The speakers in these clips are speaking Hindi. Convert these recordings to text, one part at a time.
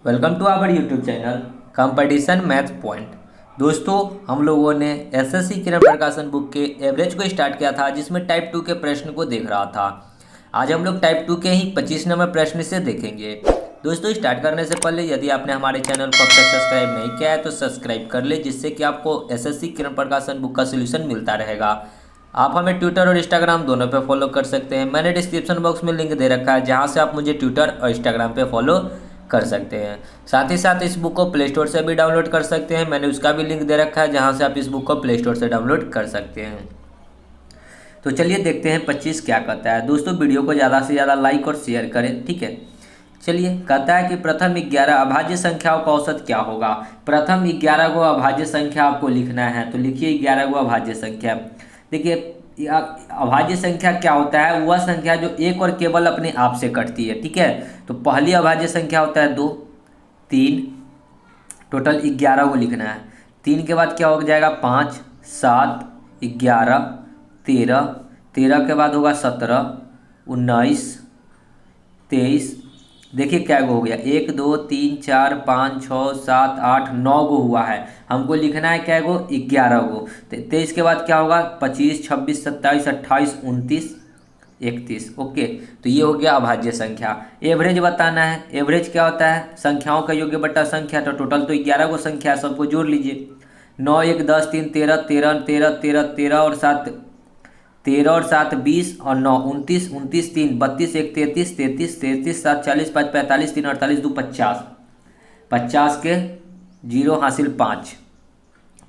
Welcome to our YouTube channel competition math point. दोस्तों, हम लोगों ने एसएससी किरण प्रकाशन बुक के एवरेज को स्टार्ट किया था, जिसमें टाइप 2 के प्रश्न को देख रहा था। आज हम लोग टाइप 2 के ही 25 नंबर प्रश्न से देखेंगे। दोस्तों, स्टार्ट करने से पहले यदि आपने हमारे चैनल को अब तक सब्सक्राइब नहीं किया है तो सब्सक्राइब कर ले, जिससे कि आपको एसएससी किरण प्रकाशन बुक का सोल्यूशन मिलता रहेगा। आप हमें ट्विटर और इंस्टाग्राम दोनों पे फॉलो कर सकते हैं। मैंने डिस्क्रिप्शन बॉक्स में लिंक दे रखा है, जहां से आप मुझे ट्विटर और इंस्टाग्राम पे फॉलो कर सकते हैं। साथ ही साथ इस बुक को प्ले स्टोर से भी डाउनलोड कर सकते हैं। मैंने उसका भी लिंक दे रखा है, जहां से आप इस बुक को प्ले स्टोर से डाउनलोड कर सकते हैं। तो चलिए देखते हैं 25 क्या कहता है। दोस्तों, वीडियो को ज़्यादा से ज़्यादा लाइक और शेयर करें, ठीक है। चलिए, कहता है कि प्रथम 11 अभाज्य संख्याओं का औसत क्या होगा। प्रथम 11 को अभाज्य संख्या आपको लिखना है, तो लिखिए 11 को अभाज्य संख्या। देखिए, अभाज्य संख्या क्या होता है? वह संख्या जो एक और केवल अपने आप से कटती है, ठीक है। तो पहली अभाज्य संख्या होता है 2, 3, टोटल 11 को लिखना है। 3 के बाद क्या हो जाएगा? 5, 7, 11, 13, 13 के बाद होगा 17, 19, 23। देखिए क्या गो हो गया? 1 2 3 4 5 6 7 8 9 गो हुआ है। हमको लिखना है क्या गो? 11 गो। 23 के बाद क्या होगा? 25, 26, 27, 28, 29, 31। ओके, तो ये हो गया अभाज्य संख्या। एवरेज बताना है। एवरेज क्या होता है? संख्याओं का योग्य बटा संख्या। तो टोटल तो 11 को संख्या, सबको जोड़ लीजिए। 9 1 10 3 13 13 13 13 13 और 7 13 और 7 20 और 9 29 29 3 32 1 33 33 33 7 40 5 45 3 48 2 50। 50 के जीरो हासिल 5,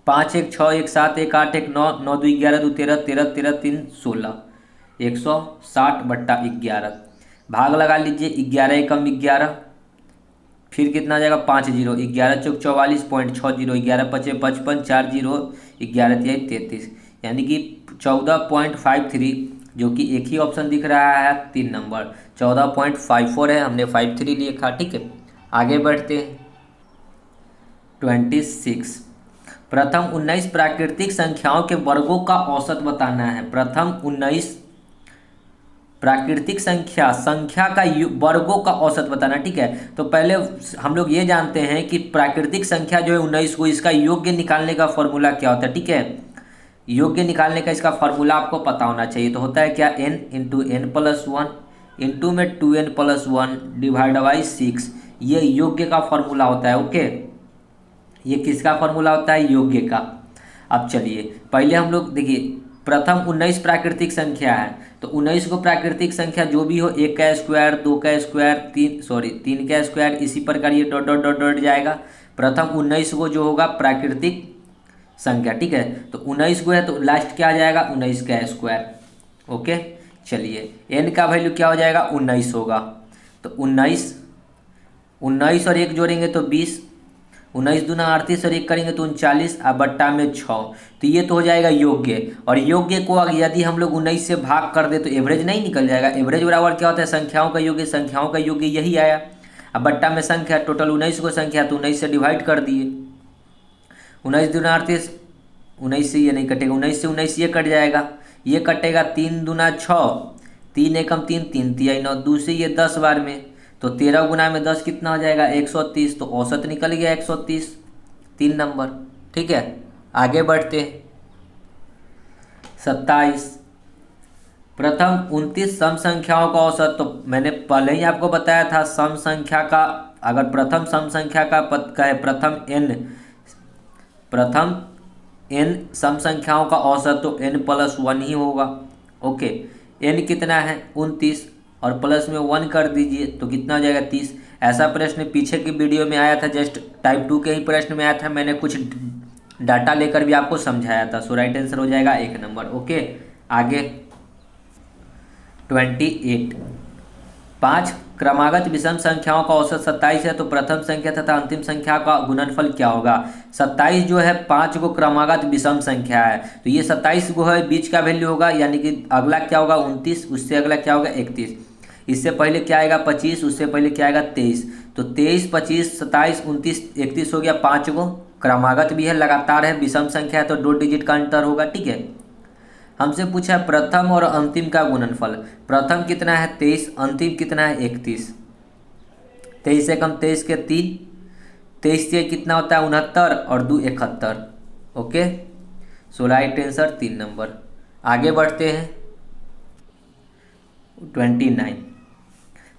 5 1 6 1 7 1 8 1 9 9 2 11 2 13 13 13 3 16, 160/11। भाग लगा लीजिए। 11 एकम 11, फिर कितना आ जाएगा? 5 जीरो, 11 चौक 44.60, 11 पचे 55, 4 जीरो, 11 तिहाई 33, यानी कि 14.53, जो कि एक ही ऑप्शन दिख रहा है 3 नंबर। 14.54 है, हमने 53 लिखा, ठीक है। आगे बढ़ते हैं। 26, प्रथम 19 प्राकृतिक संख्याओं के वर्गों का औसत बताना है। प्रथम 19 प्राकृतिक संख्या का वर्गों का औसत बताना, ठीक है। तो पहले हम लोग ये जानते हैं कि प्राकृतिक संख्या जो है 19 को, इसका योग्य निकालने का फॉर्मूला क्या होता है, ठीक है। योग्य निकालने का इसका फॉर्मूला आपको पता होना चाहिए। तो होता है क्या? n into N plus one, into में 2n plus one divide by 6। ये योग्य का फॉर्मूला होता है। ओके, ये किसका फॉर्मूला होता है? योग्य का। अब चलिए पहले हम लोग देखिए, प्रथम 19 प्राकृतिक संख्या है, तो 19 को प्राकृतिक संख्या जो भी हो, 1 का स्क्वायर, 2 का स्क्वायर, 3 का स्क्वायर, इसी प्रकार ये डॉट डॉट डॉट डॉट जाएगा। प्रथम 19 को जो होगा प्राकृतिक संख्या, ठीक है। तो 19 को है तो लास्ट क्या आ जाएगा? 19 का स्क्वायर। ओके, चलिए n का वैल्यू क्या हो जाएगा? 19 होगा। तो 19 19 और 1 जोड़ेंगे तो 20, 19 दूना 38 और 1 करेंगे तो 39, अब बट्टा में 6। तो ये तो हो जाएगा योग्य। और योग्य को यदि हम लोग 19 से भाग कर दे तो एवरेज नहीं निकल जाएगा। एवरेज बराबर क्या होता है? संख्याओं का योग्य। संख्याओं का योग्य यही आया। अब बट्टा में संख्या, टोटल 19 को संख्या, तो 19 से डिवाइड कर दिए। 19 दूना 38, 19 से ये नहीं कटेगा, 19 से 19 ये कट जाएगा, ये कटेगा। 3 दूना 6, 3 एकम 3, 3 तिहाई 9, 2 से ये 10 बार में, तो 13 गुना में 10 कितना हो जाएगा? 130। तो औसत निकल गया 130, 3 नंबर, ठीक है। आगे बढ़ते हैं। 27, प्रथम 29 सम संख्याओं का औसत। तो मैंने पहले ही आपको बताया था, सम संख्या का अगर प्रथम सम संख्या का पद का है, प्रथम n सम संख्याओं का औसत, तो n प्लस 1 ही होगा। ओके, n कितना है? 29, और प्लस में 1 कर दीजिए तो कितना हो जाएगा? 30। ऐसा प्रश्न पीछे की वीडियो में आया था, जस्ट टाइप 2 के ही प्रश्न में आया था। मैंने कुछ डाटा लेकर भी आपको समझाया था। सो राइट आंसर हो जाएगा 1 नंबर। ओके, आगे 28, 5 क्रमागत विषम संख्याओं का औसत 27 है, तो प्रथम संख्या तथा अंतिम संख्या का गुणनफल क्या होगा? 27 जो है 5 को क्रमागत विषम संख्या है, तो ये 27 को है, बीच का वैल्यू होगा, यानी कि अगला क्या होगा? 29, उससे अगला क्या होगा? 31, इससे पहले क्या आएगा? 25, उससे पहले क्या आएगा? 23। तो 23, 25, 27, 29, 31 हो गया। 5 को क्रमागत भी है, लगातार है, विषम संख्या है, तो 2 डिजिट का अंतर होगा, ठीक है। हमसे पूछा है प्रथम और अंतिम का गुणनफल। प्रथम कितना है? 23, अंतिम कितना है? 31। 23 से कम 23 के 3, 23 से कितना होता है 69 और 2 71। ओके, सो राइट आंसर 3 नंबर। आगे बढ़ते हैं 29।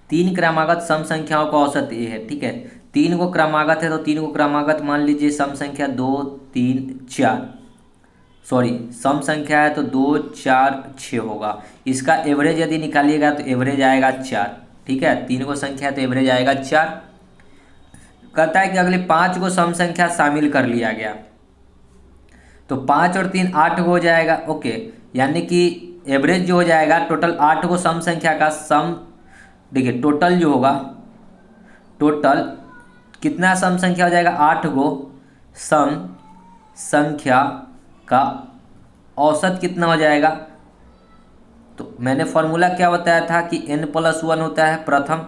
3 क्रमागत सम संख्याओं का औसत ये है, ठीक है। 3 को क्रमागत है तो 3 को क्रमागत मान लीजिए। सम संख्या 2 3 4, सॉरी सम संख्या है तो 2 4 6 होगा। इसका एवरेज यदि निकालिएगा तो एवरेज आएगा 4, ठीक है। 3 को संख्या तो एवरेज आएगा 4। कहता है कि अगले 5 को सम संख्या शामिल कर लिया गया तो 5 और 3 8 हो जाएगा। ओके, यानी कि एवरेज जो हो जाएगा टोटल 8 को सम संख्या का सम, देखिए टोटल जो होगा, टोटल कितना सम संख्या हो जाएगा 8 को सम संख्या का औसत कितना हो जाएगा। तो मैंने फॉर्मूला क्या बताया था कि n+1 होता है प्रथम।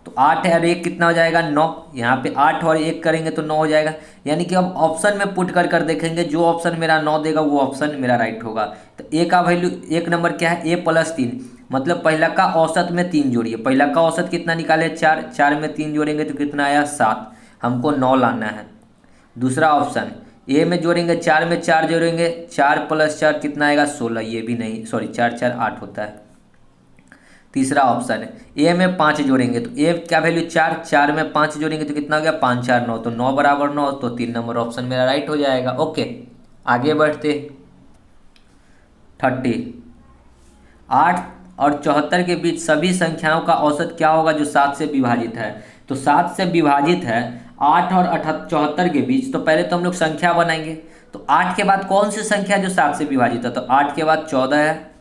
तो 8 और 1 कितना हो जाएगा 9। यहाँ पे 8 और 1 करेंगे तो 9 हो जाएगा। यानी कि अब ऑप्शन में पुट कर कर देखेंगे, जो ऑप्शन मेरा 9 देगा वो ऑप्शन मेरा राइट होगा। तो ए का वैल्यू, एक नंबर क्या है a+3, मतलब पहला का औसत में 3 जोड़िए। पहला का औसत कितना निकाले 4, 4 में 3 जोड़ेंगे तो कितना आया 7, हमको 9 लाना है। दूसरा ऑप्शन ए में जोड़ेंगे, 4 में 4 जोड़ेंगे, 4 + 4 कितना आएगा 16, ये भी नहीं, सॉरी 4 4 8 होता है। तीसरा ऑप्शन है ए में 5 जोड़ेंगे तो ए क्या वैल्यू 4, 4 में 5 जोड़ेंगे तो कितना हो गया 5 4 9, तो 9 बराबर 9, तो 3 नंबर ऑप्शन मेरा राइट हो जाएगा। ओके, आगे बढ़ते 30। 8 और 74 के बीच सभी संख्याओं का औसत क्या होगा जो 7 से विभाजित है। तो 7 से विभाजित है 8 और 74 के बीच, तो पहले तो हम लोग संख्या बनाएंगे। तो 8 के बाद कौन सी संख्या जो 7 से विभाजित है, तो 8 के बाद 14 है,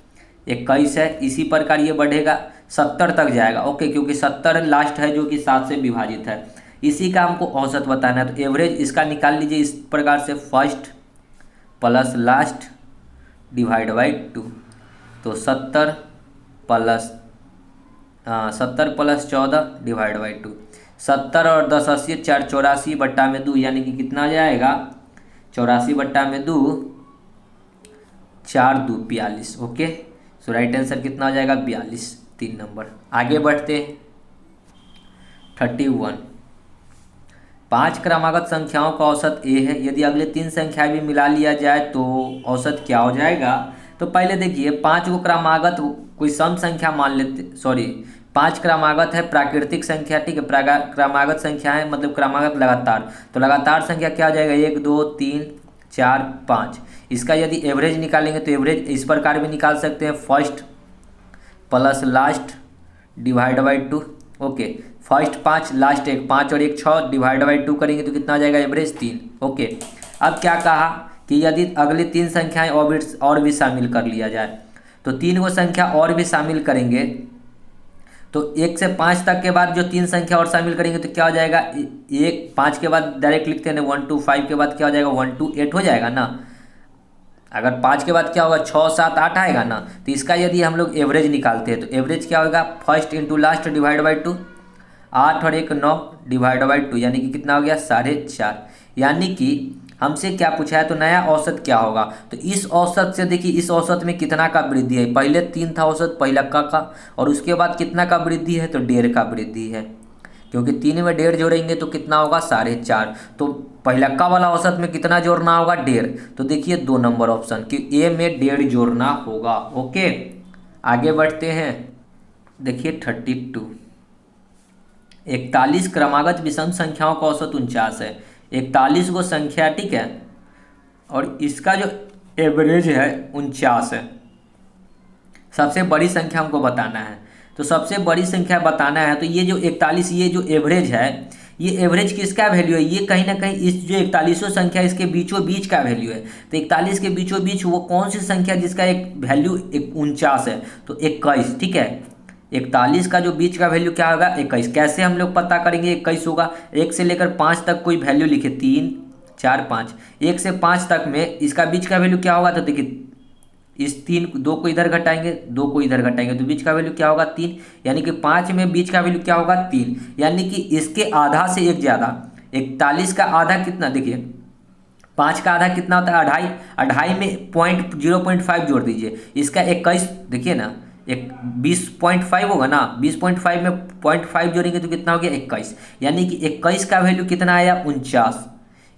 21 है, इसी प्रकार ये बढ़ेगा 70 तक जाएगा। ओके, क्योंकि 70 लास्ट है जो कि 7 से विभाजित है, इसी का हमको औसत बताना है। तो एवरेज इसका निकाल लीजिए इस प्रकार से, first plus last divide by 2। तो 70 + 14 डिवाइड बाई 2। 70 और 10 80, 4 84 बट्टा में 2, यानी कि कितना जाएगा 84 बट्टा में 2, 4 2 42। ओके, सो राइट आंसर कितना हो जाएगा 42, 3 नंबर। आगे बढ़ते हैं 31। 5 क्रमागत संख्याओं का औसत ए है, यदि अगले 3 संख्याएं भी मिला लिया जाए तो औसत क्या हो जाएगा। तो पहले देखिए 5 को क्रमागत कोई सम संख्या मान लेते, सॉरी 5 क्रमागत है प्राकृतिक संख्या, ठीक है। क्रमागत संख्या है मतलब क्रमागत लगातार, तो लगातार संख्या क्या हो जाएगा 1 2 3 4 5। इसका यदि एवरेज निकालेंगे तो एवरेज इस प्रकार भी निकाल सकते हैं, first plus last divide by 2। Okay, first 5 last 1, 5 और 1 6 डिवाइड बाई 2 करेंगे तो कितना आ जाएगा एवरेज 3। ओके, अब क्या कहा कि यदि अगली 3 संख्याएं और भी शामिल कर लिया जाए, तो 3 को संख्या और भी शामिल करेंगे तो 1 से 5 तक के बाद जो 3 संख्या और शामिल करेंगे तो क्या हो जाएगा, 1 5 के बाद डायरेक्ट लिखते हैं 1 2, 5 के बाद क्या हो जाएगा 1 2 8 हो जाएगा ना। अगर 5 के बाद क्या होगा 6 7 8 आएगा ना। तो इसका यदि हम लोग एवरेज निकालते हैं तो एवरेज क्या होगा, first into last divide by 2, 8 और 1 9 डिवाइड बाई 2, यानी कि कितना हो गया 4.5। यानी कि हमसे क्या पूछा है तो नया औसत क्या होगा। तो इस औसत से देखिए, इस औसत में कितना का वृद्धि है, पहले 3 था औसत पहला का, और उसके बाद कितना का वृद्धि है तो 1.5 का वृद्धि है, क्योंकि 3 में 1.5 जोड़ेंगे तो कितना होगा 4.5। तो पहला का वाला औसत में कितना जोड़ना होगा 1.5। तो देखिए 2 नंबर ऑप्शन कि ए में 1.5 जोड़ना होगा। ओके, आगे बढ़ते हैं देखिए 32। 41 क्रमागत विषम संख्याओं का औसत 49 है। 41 को संख्या, ठीक है, और इसका जो एवरेज है 49 है। सबसे बड़ी संख्या हमको बताना है, तो सबसे बड़ी संख्या बताना है तो ये जो 41, ये जो एवरेज है, ये एवरेज किसका वैल्यू है, ये कहीं ना कहीं इस जो 41 संख्या इसके बीचों बीच का वैल्यू है। तो 41 के बीचों बीच वो कौन सी संख्या जिसका एक वैल्यू 49 है, तो 21, ठीक है। 41 का जो बीच का वैल्यू क्या होगा 21। कैसे हम लोग पता करेंगे 21 होगा, 1 से लेकर 5 तक कोई वैल्यू लिखे, 3 4 5, 1 से 5 तक में इसका बीच का वैल्यू क्या होगा, तो देखिए इस 2 को इधर घटाएंगे, 2 को इधर घटाएंगे तो बीच का वैल्यू क्या होगा 3, यानी कि 5 में बीच का वैल्यू क्या होगा 3, यानी कि इसके आधा से एक ज़्यादा। 41 का आधा कितना, देखिए 5 का आधा कितना होता है 2.5, 2.5 में 0.5 जोड़ दीजिए, इसका 21, देखिए ना एक 20.5 होगा ना, 20.5 में 0.5 जोड़ेंगे तो कितना हो गया 21, यानी कि 21 का वैल्यू कितना आया 49।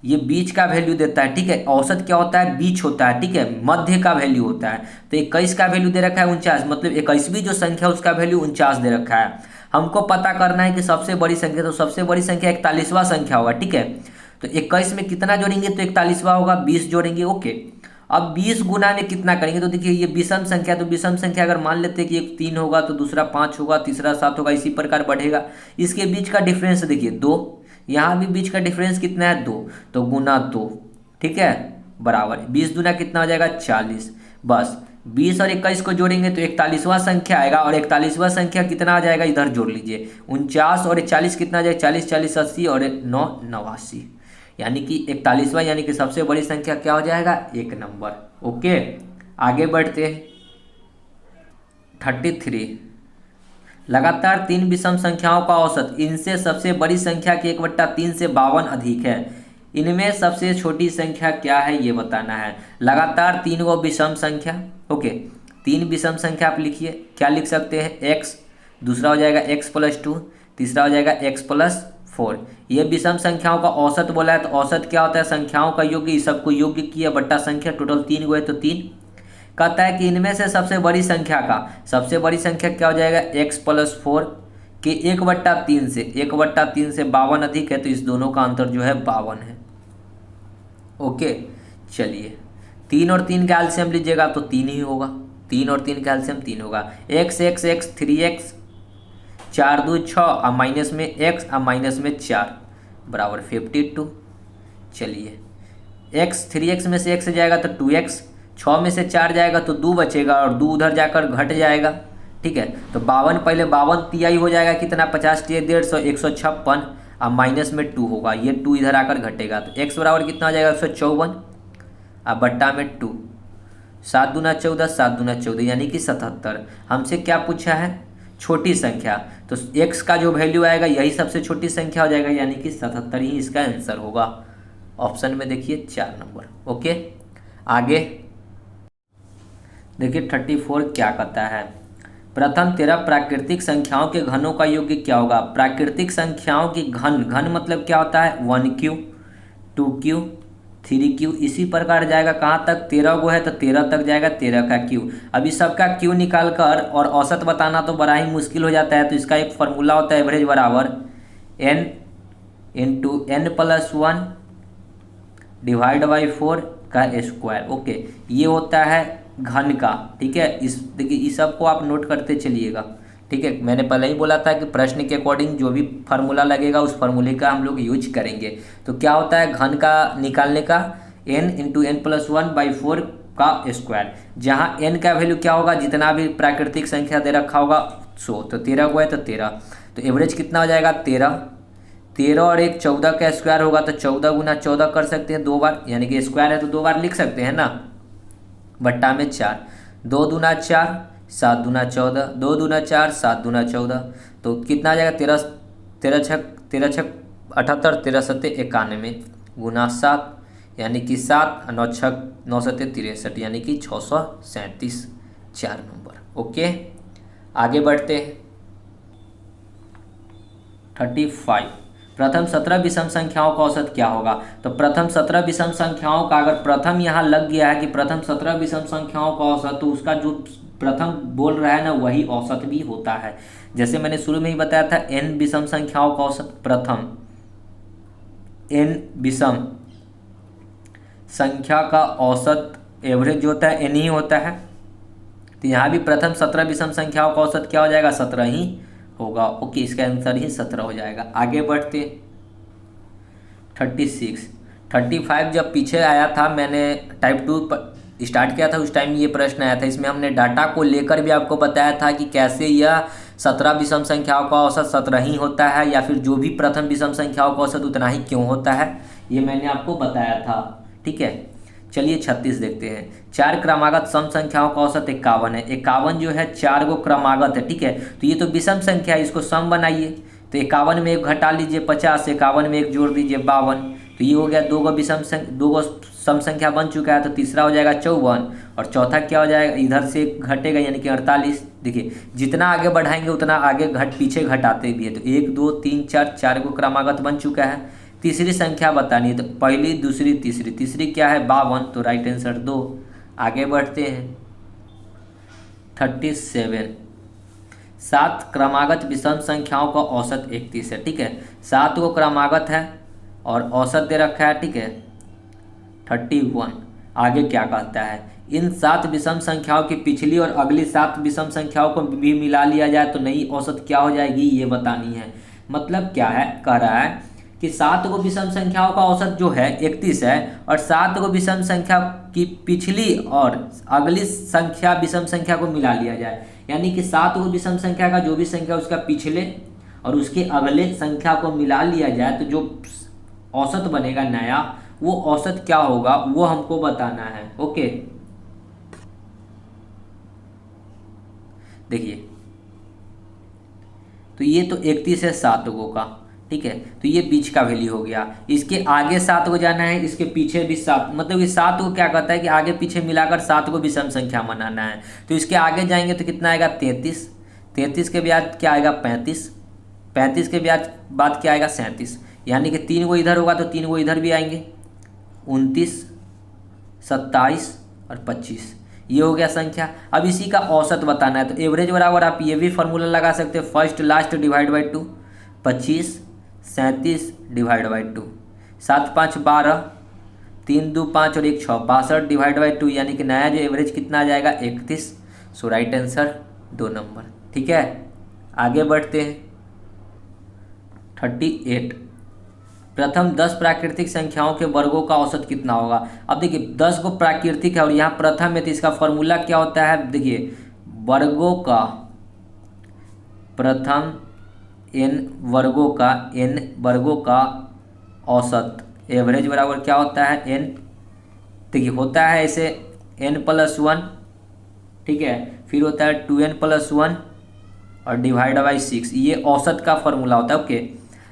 ये बीच का वैल्यू देता है, ठीक है। औसत क्या होता है, बीच होता है, ठीक है, मध्य का वैल्यू होता है। तो 21 का वैल्यू दे रखा है 49, मतलब 21वीं जो संख्या उसका वैल्यू 49 दे रखा है। हमको पता करना है कि सबसे बड़ी संख्या, तो सबसे बड़ी संख्या 41वां संख्या होगा, ठीक है। तो 21 में कितना जोड़ेंगे तो 41वां होगा, 20 जोड़ेंगे, ओके। अब 20 गुना में कितना करेंगे, तो देखिए ये विषम संख्या, तो विषम संख्या अगर मान लेते हैं कि एक 3 होगा तो दूसरा 5 होगा, तीसरा 7 होगा, इसी प्रकार बढ़ेगा। इसके बीच का डिफरेंस देखिए 2, यहाँ भी बीच का डिफरेंस कितना है 2, तो गुना 2, ठीक है, बराबर 20 गुना कितना हो जाएगा 40। बस 20 और 21 को जोड़ेंगे तो 41वां संख्या आएगा, और 41वां संख्या कितना आ जाएगा इधर जोड़ लीजिए 49 और 40 कितना आ जाएगा 40 40 80 और 9 89, यानी कि 41वां यानी कि सबसे बड़ी संख्या क्या हो जाएगा 1 नंबर। ओके, आगे बढ़ते हैं। 33, लगातार 3 विषम संख्याओं का औसत इनसे सबसे बड़ी संख्या के 1/3 से 52 अधिक है। इनमें सबसे छोटी संख्या क्या है ये बताना है। लगातार 3 गो विषम संख्या, ओके, 3 विषम संख्या आप लिखिए, क्या लिख सकते हैं x, दूसरा हो जाएगा x+2, तीसरा हो जाएगा x+4। ये विषम संख्याओं का औसत बोला है, तो औसत क्या होता है संख्याओं का योग, इस सबको योग किया बट्टा संख्या, टोटल 3 गो है तो 3। कहता है कि इनमें से सबसे बड़ी संख्या का, सबसे बड़ी संख्या क्या हो जाएगा x+4 के 1/3 से, 1/3 से 52 अधिक है, तो इस दोनों का अंतर जो है 52 है। ओके, चलिए 3 और 3 का एलसीएम लीजिएगा तो 3 ही होगा, 3 और 3 का एलसीएम 3 होगा। x 3x 4 2 6 और माइनस में x और माइनस में 4 बराबर 52। चलिए x 3x में से x जाएगा तो 2x, 6 में से 4 जाएगा तो 2 बचेगा और 2 उधर जाकर घट जाएगा, ठीक है। तो 52 पहले 52 तिहाई हो जाएगा कितना 50 × 150 156 और माइनस में 2 होगा, ये 2 इधर आकर घटेगा, तो x बराबर कितना हो जाएगा 154 और बट्टा में 2, 7 दूना 14 7 दूना 14 यानी कि 77। हमसे क्या पूछा है छोटी संख्या, तो x का जो वैल्यू आएगा यही सबसे छोटी संख्या हो जाएगा, यानी कि 77 ही इसका आंसर होगा। ऑप्शन में देखिए 4 नंबर। ओके, आगे देखिए 34 क्या कहता है। प्रथम 13 प्राकृतिक संख्याओं के घनों का योग क्या होगा। प्राकृतिक संख्याओं की घन, घन मतलब क्या होता है 1q 2q 3q, इसी प्रकार जाएगा कहाँ तक 13 गो है तो 13 तक जाएगा, 13 का q। अभी सबका q निकाल कर और औसत बताना तो बड़ा ही मुश्किल हो जाता है, तो इसका एक फॉर्मूला होता है एवरेज बराबर n × n+1 डिवाइड बाई 4 का स्क्वायर। ओके, ये होता है घन का, ठीक है। इस देखिए इस सब को आप नोट करते चलिएगा, ठीक है। मैंने पहले ही बोला था कि प्रश्न के अकॉर्डिंग जो भी फार्मूला लगेगा उस फार्मूले का हम लोग यूज करेंगे। तो क्या होता है घन का निकालने का n × n+1/4 का स्क्वायर, जहाँ n का वैल्यू क्या होगा जितना भी प्राकृतिक संख्या दे रखा होगा 100, तो 13 को है तो 13, तो एवरेज कितना हो जाएगा 13, 13 और 1 14 का स्क्वायर होगा, तो 14 गुना 14 कर सकते हैं 2 बार, यानी कि स्क्वायर है तो 2 बार लिख सकते हैं ना, बट्टा में 4, 2 दूना 4 7 दूना 14, 2 दूना 4 7 दूना 14, तो कितना आ जाएगा 13 13 छक 78 13 सत्ते 91 गुना 7 यानी कि 7 9 छक 9 सत्ते 63 यानी कि 637, 4 नंबर। ओके, आगे बढ़ते हैं। 35 प्रथम 17 विषम संख्याओं का औसत क्या होगा। तो प्रथम 17 विषम संख्याओं का अगर प्रथम यहाँ लग गया है कि प्रथम 17 विषम संख्याओं का औसत, तो उसका जो प्रथम बोल रहा है ना वही औसत भी होता है। जैसे मैंने शुरू में ही बताया था n विषम संख्याओं का औसत, प्रथम n विषम संख्या का औसत एवरेज जो होता है n ही होता है। तो यहाँ भी प्रथम 17 विषम संख्याओं का औसत क्या हो जाएगा 17 ही होगा। ओके, इसका आंसर ही 17 हो जाएगा। आगे बढ़ते 36 35 जब पीछे आया था, मैंने टाइप 2 स्टार्ट किया था उस टाइम ये प्रश्न आया था। इसमें हमने डाटा को लेकर भी आपको बताया था कि कैसे यह 17 विषम संख्याओं का औसत 17 ही होता है, या फिर जो भी प्रथम विषम संख्याओं का औसत उतना ही क्यों होता है, ये मैंने आपको बताया था, ठीक है। चलिए 36 देखते हैं। 4 क्रमागत सम संख्याओं का औसत 51 है। 51 जो है 4 गो क्रमागत है, ठीक है। तो ये तो विषम संख्या है, इसको सम बनाइए। तो 51 में एक घटा लीजिए 50, 51 में एक जोड़ दीजिए 52। तो ये हो गया दो गो सम संख्या बन चुका है। तो तीसरा हो जाएगा 54 और चौथा क्या हो जाएगा, इधर से एक घटेगा यानी कि 48। देखिए जितना आगे बढ़ाएंगे उतना आगे पीछे घटाते भी है। तो 1 2 3 4, 4 को क्रमागत बन चुका है। तीसरी संख्या बतानी है, तो पहली दूसरी तीसरी, तीसरी क्या है 52, तो राइट आंसर 2। आगे बढ़ते हैं 37। 7 क्रमागत विषम संख्याओं का औसत 31 है। ठीक है, 7 को क्रमागत है और औसत दे रखा है। ठीक है 31। आगे क्या कहता है, इन 7 विषम संख्याओं की पिछली और अगली 7 विषम संख्याओं को भी मिला लिया जाए तो नई औसत क्या हो जाएगी, ये बतानी है। मतलब क्या है, कह रहा है कि 7 को विषम संख्याओं का औसत जो है 31 है और 7 को विषम संख्या की पिछली और अगली संख्या विषम संख्या को मिला लिया जाए, यानी कि 7 को विषम संख्या का जो भी संख्या उसका पिछले और उसके अगले संख्या को मिला लिया जाए तो जो औसत बनेगा नया, वो औसत क्या होगा वो हमको बताना है। ओके देखिए, तो ये तो 31 है 7 को का। ठीक है, तो ये बीच का वैल्यू हो गया। इसके आगे 7 को जाना है, इसके पीछे भी 7, मतलब कि 7 को क्या कहता है कि आगे पीछे मिलाकर 7 को विषम संख्या बनाना है। तो इसके आगे जाएंगे तो कितना आएगा 33, 33 के बाद क्या आएगा 35, 35 के बाद क्या आएगा 37, यानी कि 3 को इधर होगा तो 3 को इधर भी आएंगे, 29, 27 और 25, ये हो गया संख्या। अब इसी का औसत बताना है, तो एवरेज बराबर आप ये भी फार्मूला लगा सकते हैं, first last divide by 2, 25 37 divide by 2, 7 5 12, 3 2 5 और 1 6, 62 डिवाइड बाई 2, यानी कि नया जो एवरेज कितना आ जाएगा 31। सो राइट आंसर 2 नंबर। ठीक है, आगे बढ़ते हैं 38। प्रथम 10 प्राकृतिक संख्याओं के वर्गों का औसत कितना होगा। अब देखिए 10 को प्राकृतिक है और यहाँ प्रथम है, तो इसका फॉर्मूला क्या होता है, देखिए वर्गों का प्रथम n वर्गों का औसत एवरेज बराबर क्या होता है n, देखिए होता है ऐसे n+1। ठीक है, फिर होता है 2n+1 और डिवाइड बाई 6, ये औसत का फॉर्मूला होता है। ओके,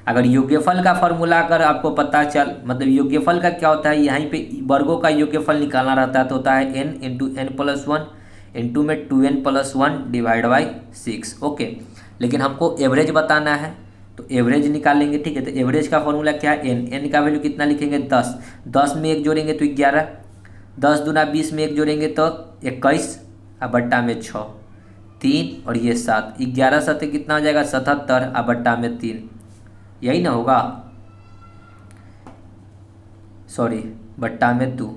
अगर योग्यफल का फॉर्मूला अगर आपको पता चल, मतलब योग्यफल का क्या होता है, यहीं पे वर्गों का योग्यफल निकालना रहता है, तो होता है n इंटू n+1 इंटू में 2n+1 डिवाइड बाई 6। ओके, लेकिन हमको एवरेज बताना है तो एवरेज निकालेंगे। ठीक है, तो एवरेज का फॉर्मूला क्या है n का वैल्यू कितना लिखेंगे 10, 10 में 1 जोड़ेंगे तो 11, 10 दूना 20 में 1 जोड़ेंगे तो 21 और बट्टा में 6, 3 और ये 7, 11 7 कितना हो जाएगा 77 और बट्टा में 3, यही ना होगा, सॉरी बट्टा में 2,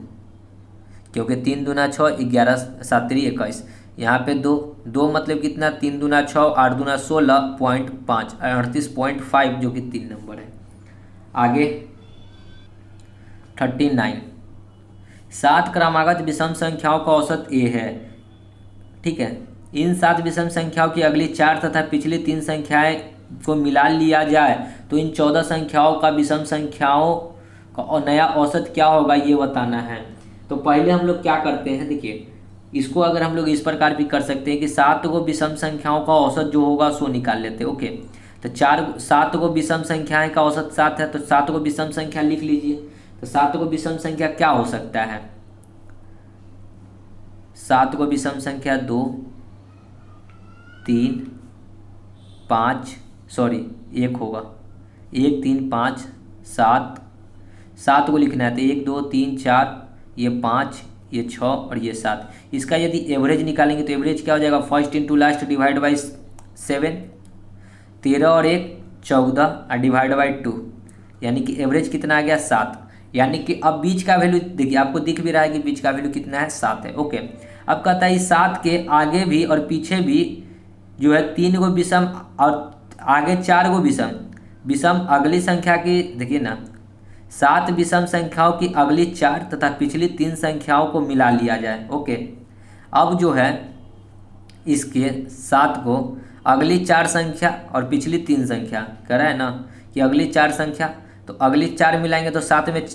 क्योंकि 3 दूना 6, 11 7 21, यहाँ पे 2 2 मतलब कितना 3 दूना 6, 8 दूना 16.5, 38.5 जो कि 3 नंबर है। आगे 39। 7 क्रमागत विषम संख्याओं का औसत a है। ठीक है, इन 7 विषम संख्याओं की अगली 4 तथा पिछली 3 संख्याएं को मिला लिया जाए तो इन 14 संख्याओं का विषम संख्याओं का नया औसत क्या होगा, ये बताना है। तो पहले हम लोग क्या करते हैं, देखिए इसको अगर हम लोग इस प्रकार भी कर सकते हैं कि 7 को विषम संख्याओं का औसत जो होगा सो निकाल लेते हैं। ओके, तो 7 को विषम संख्याएं का औसत 7 है, तो 7 को विषम संख्या लिख लीजिए। तो 7 को विषम संख्या क्या हो सकता है, 7 को विषम संख्या 2 3 5, सॉरी 1 होगा, 1 3 5 7, 7 को लिखना है तो 1 2 3 4, ये 5, ये 6 और ये 7। इसका यदि एवरेज निकालेंगे तो एवरेज क्या हो जाएगा, first into last divide by 7, 13 और 1 14 और डिवाइड बाई 2, यानी कि एवरेज कितना आ गया 7। यानी कि अब बीच का वैल्यू देखिए आपको दिख भी रहा है कि बीच का वैल्यू कितना है 7 है। ओके, अब कहता है इस 7 के आगे भी और पीछे भी जो है 3 को विषम और आगे 4 को विषम अगली संख्या की, देखिए ना 7 विषम संख्याओं की अगली 4 तथा पिछली 3 संख्याओं को मिला लिया जाए। ओके, अब जो है इसके 7 को अगली 4 संख्या और पिछली 3 संख्या कह रहा है ना कि अगली 4 संख्या, तो अगली 4 मिलाएंगे तो 7 में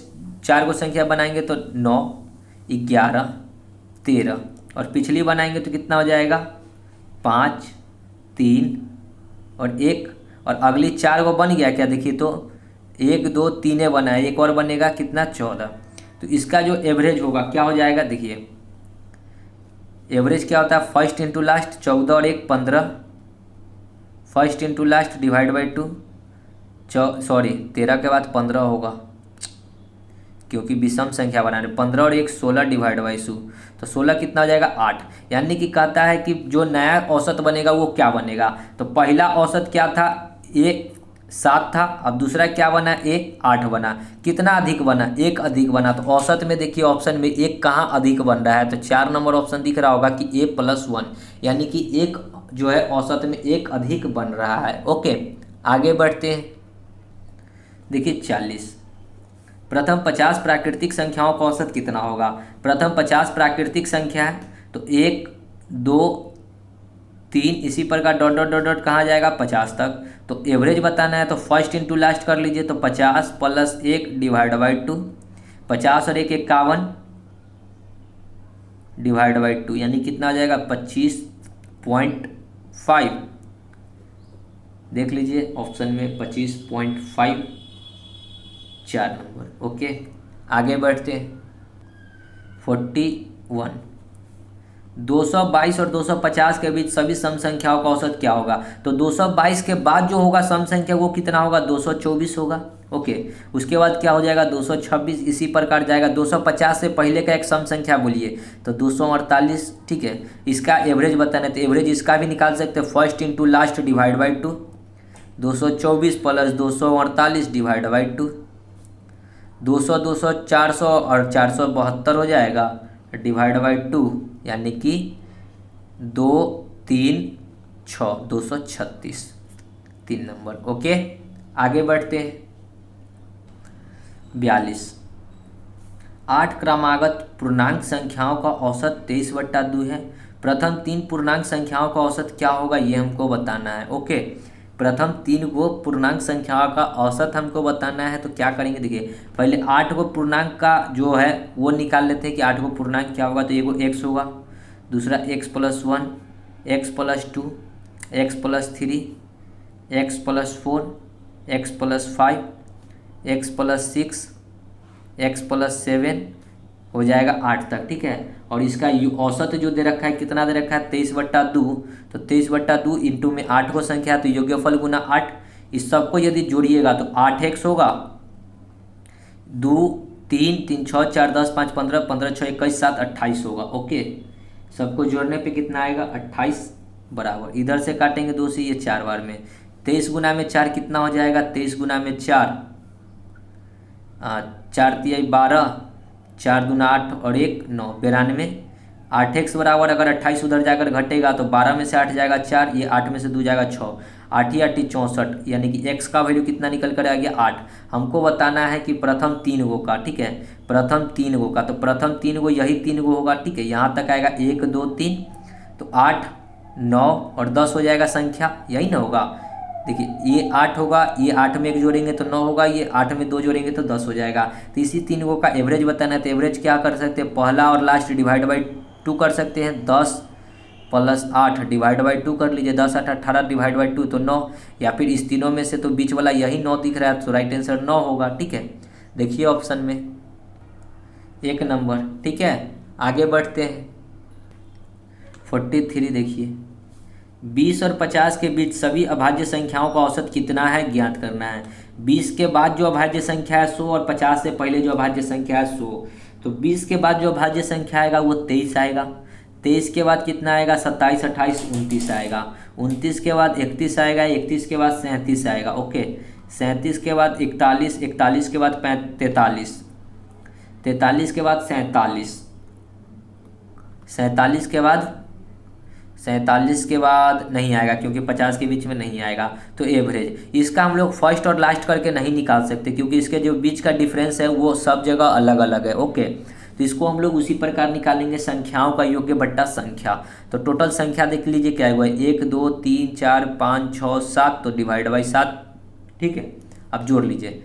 4 को संख्या बनाएंगे तो 9 11 13 और पिछली बनाएंगे तो कितना हो जाएगा 5 3 और 1 और अगली 4 को बन गया क्या, देखिए तो 1 2 3 बना है, एक और बनेगा कितना 14। तो इसका जो एवरेज होगा क्या हो जाएगा, देखिए एवरेज क्या होता है, फर्स्ट इंटू लास्ट, 14 और 1 15, first into last divide by 2, sorry 13 के बाद 15 होगा क्योंकि विषम संख्या बना रहे, 15 और 1 16 डिवाइड बाई 100, तो 16 कितना हो जाएगा 8। यानी कि कहता है कि जो नया औसत बनेगा वो क्या बनेगा, तो पहला औसत क्या था, ए 7 था, अब दूसरा क्या बना, ए 8 बना, कितना अधिक बना, 1 अधिक बना। तो औसत में देखिए ऑप्शन में 1 कहाँ अधिक बन रहा है, तो 4 नंबर ऑप्शन दिख रहा होगा कि a+1, यानी कि 1 जो है औसत में 1 अधिक बन रहा है। ओके आगे बढ़ते हैं, देखिए 40, प्रथम 50 प्राकृतिक संख्याओं का औसत कितना होगा। प्रथम 50 प्राकृतिक संख्या है तो 1 2 3 इसी प्रकार डॉट डॉट डॉट डॉट कहाँ जाएगा 50 तक। तो एवरेज बताना है तो फर्स्ट इंटू लास्ट कर लीजिए, तो 50 + 1 डिवाइड बाई 2, 50 और 1 51 डिवाइड बाई 2, यानी कितना आ जाएगा 25.5। देख लीजिए ऑप्शन में 25.5, 4 नंबर। ओके आगे बढ़ते हैं, 41, 222 और 250 के बीच सभी सम संख्याओं का औसत क्या होगा। तो 222 के बाद जो होगा सम संख्या वो कितना होगा, 224 होगा। ओके उसके बाद क्या हो जाएगा 226, इसी प्रकार जाएगा। 250 से पहले का एक सम संख्या बोलिए, तो 248, ठीक है। इसका एवरेज बताना है तो एवरेज इसका भी निकाल सकते हैं, first into last divide by 2, 224 + 248 divide by 2, 200 200 400 और 472 हो जाएगा डिवाइड बाई 2, यानी कि 2 3 6 236, 3 नंबर। ओके आगे बढ़ते हैं, 42, 8 क्रमागत पूर्णांक संख्याओं का औसत 23/2 है। प्रथम 3 पूर्णांक संख्याओं का औसत क्या होगा ये हमको बताना है। ओके प्रथम 3 को पूर्णांक संख्याओं का औसत हमको बताना है, तो क्या करेंगे, देखिए पहले 8 को पूर्णांक का जो है वो निकाल लेते हैं कि 8 को पूर्णांक क्या होगा। तो एगो x होगा, दूसरा x+1, x+2, x+3, x+4, x+5, x+6, x+7 हो जाएगा 8 तक, ठीक है। और इसका औसत जो दे रखा है कितना दे रखा है 23/2, तो 23/2 इंटू में 8 को संख्या तो योग्यफल गुना 8, इस सबको यदि जोड़िएगा तो 8x होगा, 2 3 3 6 4 10 5 15 15 6 21 7 28 होगा। ओके सबको जोड़ने पे कितना आएगा 28 बराबर, इधर से काटेंगे 2 से, ये 4 बार में 23 गुना में 4 कितना हो जाएगा, 23 गुना में 4 4 तिया 12, 4 दूना 8 और 1 9, 92। 8x बराबर अगर 28 उधर जाकर घटेगा तो 12 में से 8 जाएगा 4, ये 8 में से 2 जाएगा 6, 8 ही 8 64, यानी कि x का वैल्यू कितना निकल कर आ गया 8। हमको बताना है कि प्रथम 3 गो का, ठीक है, प्रथम 3 गो का, तो प्रथम 3 गो यही 3 गो होगा, ठीक है। यहाँ तक आएगा 1 2 3, तो 8 9 और 10 हो जाएगा संख्या, यही ना होगा। देखिए ये 8 होगा, ये 8 में 1 जोड़ेंगे तो 9 होगा, ये 8 में 2 जोड़ेंगे तो 10 हो जाएगा। तो इसी 3 गो का एवरेज बताना है, तो एवरेज क्या कर सकते हैं, पहला और लास्ट डिवाइड बाई 2 कर सकते हैं, 10 + 8 डिवाइड बाई 2 कर लीजिए, 10 8 18 डिवाइड बाई 2 तो 9, या फिर इस तीनों में से तो बीच वाला यही 9 दिख रहा है, तो राइट आंसर 9 होगा, ठीक है। देखिए ऑप्शन में 1 नंबर, ठीक है। आगे बढ़ते हैं, 43 देखिए, 20 और 50 के बीच सभी अभाज्य संख्याओं का औसत कितना है ज्ञात करना है। 20 के बाद जो अभाज्य संख्या है 100 और 50 से पहले जो अभाज्य संख्या है 100, तो 20 के बाद जो अभाज्य संख्या आएगा वो 23 आएगा, 23 के बाद कितना आएगा 27 28 29 आएगा, 29 के बाद 31 आएगा, 31 के बाद 37 आएगा। ओके 37 के बाद 41, 41 के बाद 43, 43 के बाद 47, 47 के बाद 47 के बाद नहीं आएगा क्योंकि 50 के बीच में नहीं आएगा। तो एवरेज इसका हम लोग फर्स्ट और लास्ट करके नहीं निकाल सकते क्योंकि इसके जो बीच का डिफरेंस है वो सब जगह अलग अलग है। ओके तो इसको हम लोग उसी प्रकार निकालेंगे, संख्याओं का योग्य बट्टा संख्या। तो टोटल संख्या देख लीजिए क्या हुआ है, 1 2 3 4 5 6 7, तो डिवाइड बाई 7, ठीक है। अब जोड़ लीजिए,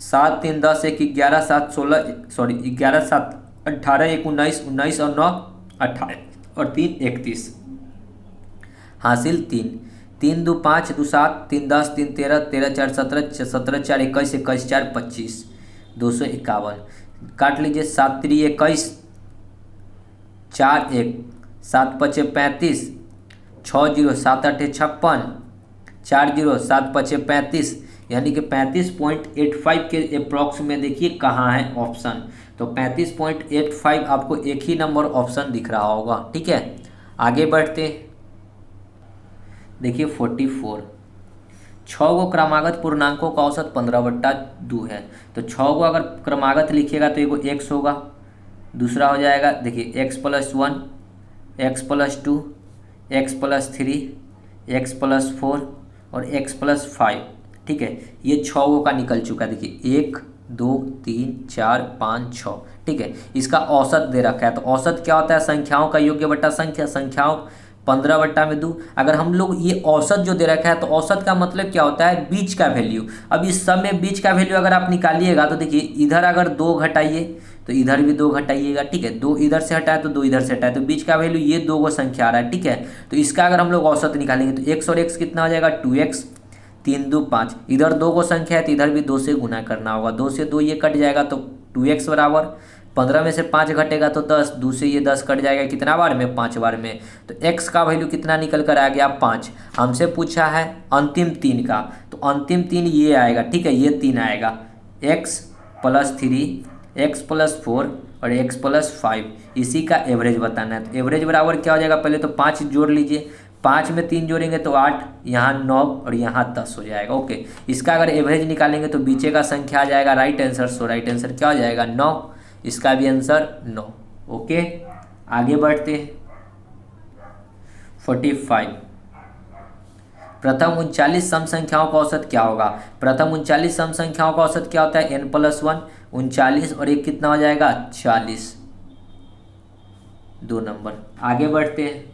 7 3 10 1 11 7 16, सॉरी 11 7 18 1 19 19 और 9 28 और 3 31, हासिल 3। तीन दो पाँच, दो सात, तीन 10, तीन 13, 13 4 17, 17 4 21, 21 4 25, 251। काट लीजिए, 7 3 21, 4 1, 7 5 35, 6 0, 7 8 56, 4 0, 7 5 35, यानी कि 35.85 के अप्रॉक्स में देखिए कहाँ है ऑप्शन। तो 35.85 आपको एक ही नंबर ऑप्शन दिख रहा होगा। ठीक है, आगे बढ़ते। देखिए 44, 6 गो क्रमागत पूर्णांकों का औसत 15/2 है। तो 6 गो अगर क्रमागत लिखिएगा तो एगो x होगा, दूसरा हो जाएगा देखिए x+1, x+2, x+3, x+4 और x+5। ठीक है, ये 6 गो का निकल चुका है। देखिए 1 2 3 4 5 6। ठीक है, इसका औसत दे रखा है। तो औसत क्या होता है? संख्याओं का योग्य बटा संख्या, संख्याओं 15/2। अगर हम लोग ये औसत जो दे रखा है तो औसत का मतलब क्या होता है? बीच का वैल्यू। अब इस सब में बीच का वैल्यू अगर आप निकालिएगा तो देखिए इधर अगर 2 घटाइए तो इधर भी 2 घटाइएगा। ठीक है, 2 इधर से हटाए तो 2 इधर से हटाए तो बीच का वैल्यू ये 2 गो संख्या आ रहा है। ठीक है, तो इसका अगर हम लोग औसत निकालेंगे तो x और x कितना हो जाएगा? 2x, 3 2 5। इधर 2 गो संख्या है तो इधर भी 2 से गुना करना होगा। 2 से 2 ये कट जाएगा तो 2x बराबर 15 में से 5 घटेगा तो 10, 2 से ये 10 कट जाएगा कितना बार में? 5 बार में। तो x का वैल्यू कितना निकल कर आ गया? 5। हमसे पूछा है अंतिम 3 का, तो अंतिम 3 ये आएगा। ठीक है, ये 3 आएगा, x+3, x+4 और x+5। इसी का एवरेज बताना है। तो एवरेज बराबर क्या हो जाएगा? पहले तो 5 जोड़ लीजिए, 5 में 3 जोड़ेंगे तो 8, यहाँ 9 और यहाँ 10 हो जाएगा। ओके, इसका अगर एवरेज निकालेंगे तो बीचे का संख्या आ जाएगा राइट आंसर। सो राइट आंसर क्या हो जाएगा? 9। इसका भी आंसर 9। ओके, आगे बढ़ते हैं। 45, प्रथम 39 सम संख्याओं का औसत क्या होगा? प्रथम 39 सम संख्याओं का औसत क्या होता है? n+1 39 और एक कितना हो जाएगा? 40, 2 नंबर। आगे बढ़ते हैं।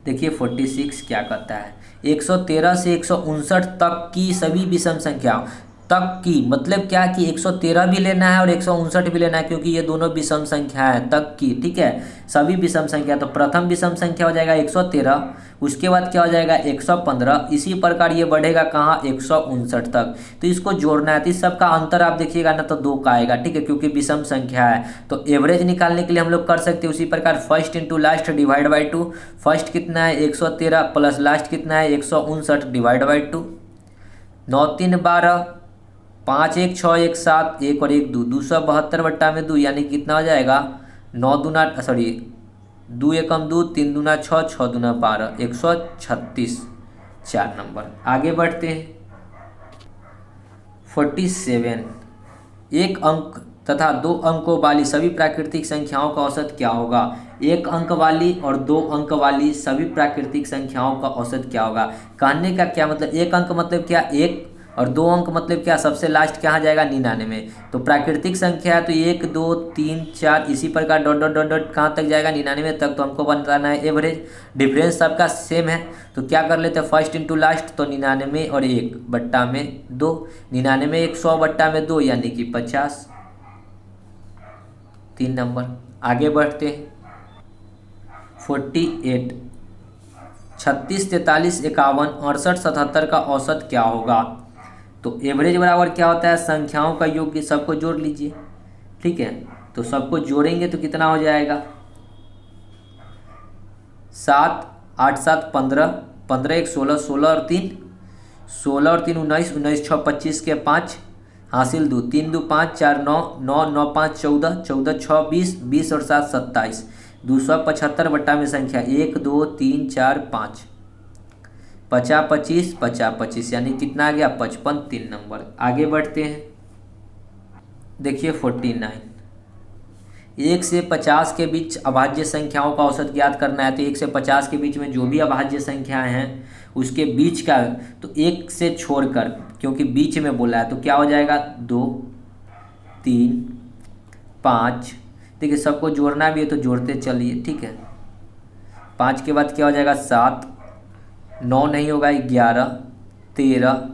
देखिए 46 क्या कहता है? 113 से 159 तक की सभी विषम संख्याओं तक की मतलब क्या कि 113 भी लेना है और 159 भी लेना है, क्योंकि ये दोनों विषम संख्या है। तक की, ठीक है, सभी विषम संख्या। तो प्रथम विषम संख्या हो जाएगा 113, उसके बाद क्या हो जाएगा? 115। इसी प्रकार ये बढ़ेगा कहाँ? 159 तक। तो इसको जोड़ना है, तो इस सबका अंतर आप देखिएगा ना तो 2 का आएगा। ठीक है, क्योंकि विषम संख्या है। तो एवरेज निकालने के लिए हम लोग कर सकते हैं उसी प्रकार, first into last divide by 2। First कितना है? 113 प्लस लास्ट कितना है? 159 डिवाइड बाई 2। 9 3 12, 5 1 6 1 7, 1 और 1 2, 272/2, यानी कितना हो जाएगा? 9 दूना 2 एकम 2, 3 दूना 6, 6 दूना 12, 136, 4 नंबर। आगे बढ़ते हैं। 47, एक अंक तथा 2 अंकों वाली सभी प्राकृतिक संख्याओं का औसत क्या होगा? 1 अंक वाली और 2 अंक वाली सभी प्राकृतिक संख्याओं का औसत क्या होगा? कहने का क्या मतलब? 1 अंक मतलब क्या? 1, और 2 अंक मतलब क्या? सबसे लास्ट कहाँ जाएगा? 99। तो प्राकृतिक संख्या है तो 1 2 3 4 इसी प्रकार डॉट डॉट डॉट डॉट कहाँ तक जाएगा? 99 तक। तो हमको बताना है एवरेज। डिफरेंस सबका सेम है तो क्या कर लेते हैं? First into last. तो 99 और 1/2, 99 100/2 यानी कि 50, 3 नंबर। आगे बढ़ते हैं। 48, 36 43 51 68 77 का औसत क्या होगा? तो एवरेज बराबर क्या होता है? संख्याओं का योग, सबको जोड़ लीजिए। ठीक है, तो सबको जोड़ेंगे तो कितना हो जाएगा? 7 8 7 15, 15 1 16, 16 और 3 16 और 3 19, 19 6 25 के 5 हासिल 2, 3 2 5 4 9, 9 9 5 14, 14 6 20, 20 और 7 27, 275 में संख्या 1 2 3 4 5, 50 25 50 25, यानी कितना आ गया? 55, 3 नंबर। आगे बढ़ते हैं। देखिए 49, 1 से 50 के बीच अभाज्य संख्याओं का औसत ज्ञात करना है। तो 1 से 50 के बीच में जो भी अभाज्य संख्याएं हैं उसके बीच का, तो 1 से छोड़कर, क्योंकि बीच में बोला है, तो क्या हो जाएगा? 2 3 5। देखिए सबको जोड़ना भी है तो जोड़ते चलिए। ठीक है, 5 के बाद क्या हो जाएगा? 7, 9 नहीं होगा, 11 13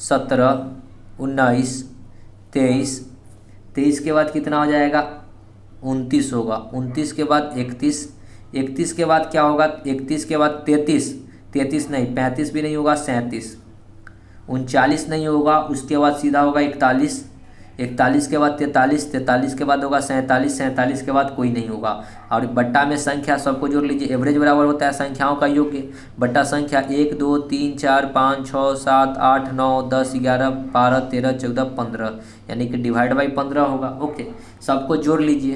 17 19 23, 23 के बाद कितना हो जाएगा? 29 होगा। 29 के बाद 31, 31 के बाद क्या होगा? 31 के बाद 33, 33 नहीं, 35 भी नहीं होगा, 37, 39 नहीं होगा, उसके बाद सीधा होगा 41, 41 के बाद 43, 43 के बाद होगा 47, 47 के बाद कोई नहीं होगा। और बट्टा में संख्या सबको जोड़ लीजिए। एवरेज बराबर होता है संख्याओं का योग बट्टा संख्या 1 2 3 4 5 6 7 8 9 10 11 12 13 14 15, यानी कि डिवाइड बाई 15 होगा। ओके, सबको जोड़ लीजिए।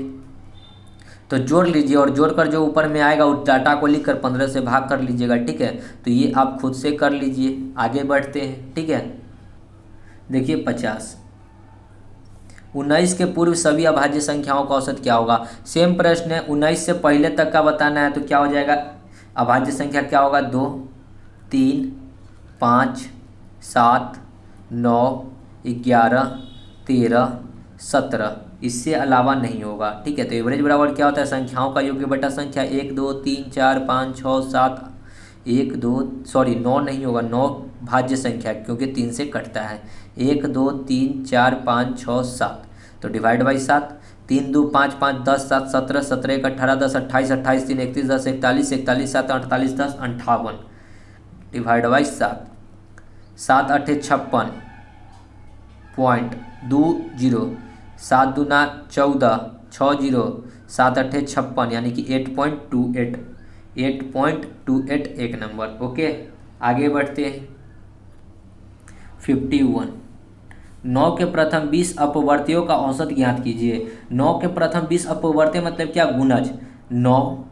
तो जोड़ लीजिए और जोड़कर जो ऊपर में आएगा उस डाटा को लिखकर 15 से भाग कर लीजिएगा। ठीक है, तो ये आप खुद से कर लीजिए। आगे बढ़ते हैं। ठीक है, देखिए 50, 19 के पूर्व सभी अभाज्य संख्याओं का औसत क्या होगा। सेम प्रश्न है, 19 से पहले तक का बताना है, तो क्या हो जाएगा, अभाज्य संख्या क्या होगा, 2 3 5 7 9 11 13 17, इससे अलावा नहीं होगा। ठीक है, तो एवरेज बराबर क्या होता है, संख्याओं का योग बटा संख्या 1 2 3 4 5 6 7 9 नहीं होगा, 9 भाज्य संख्या क्योंकि 3 से कटता है। 1 2 3 4 5 6 7, तो divide by 7, 3 2 5 5 10 7 17 17 1 18 10 28 28 3 31 10 41 41 7 48 10 58, divide by 7, 7 8 56 point 20, 7 दूना 14 60, 7 8 56, यानी कि 8.28, 8.28 एक नंबर। ओके, आगे बढ़ते हैं। 51, 9 के प्रथम 20 अपवर्तियों का औसत ज्ञात कीजिए। 9 के प्रथम 20 अपवर्त्य मतलब क्या, गुणज 9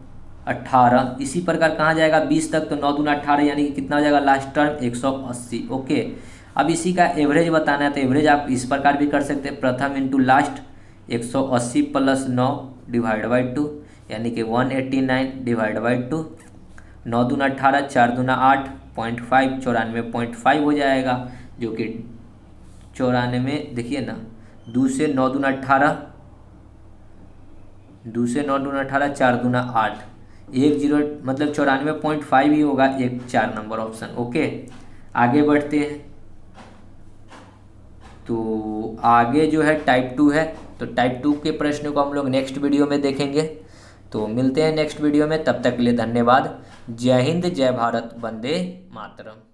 18, इसी प्रकार कहाँ जाएगा 20 तक, तो 9 दूना 18, यानी कि कितना हो जाएगा लास्ट टर्म 180। ओके, अब इसी का एवरेज बताना है, तो एवरेज आप इस प्रकार भी कर सकते हैं, प्रथम into last 180 plus 9 divide by 2, यानी कि 189 डिवाइड बाई 2, 9 दूना 18, 4 दूना 8, 0.5, 94.5 हो जाएगा, जो कि 94, देखिए ना, 2 से 9 दूना 18, 2 से 9 दूना 18, 4 दूना 8, 1 0 मतलब 94.5 ही होगा, एक 4 नंबर ऑप्शन। ओके, आगे बढ़ते हैं। तो आगे जो है टाइप 2 है, तो टाइप 2 के प्रश्न को हम लोग नेक्स्ट वीडियो में देखेंगे। तो मिलते हैं नेक्स्ट वीडियो में, तब तक के लिए धन्यवाद। जय हिंद, जय भारत, वंदे मातरम।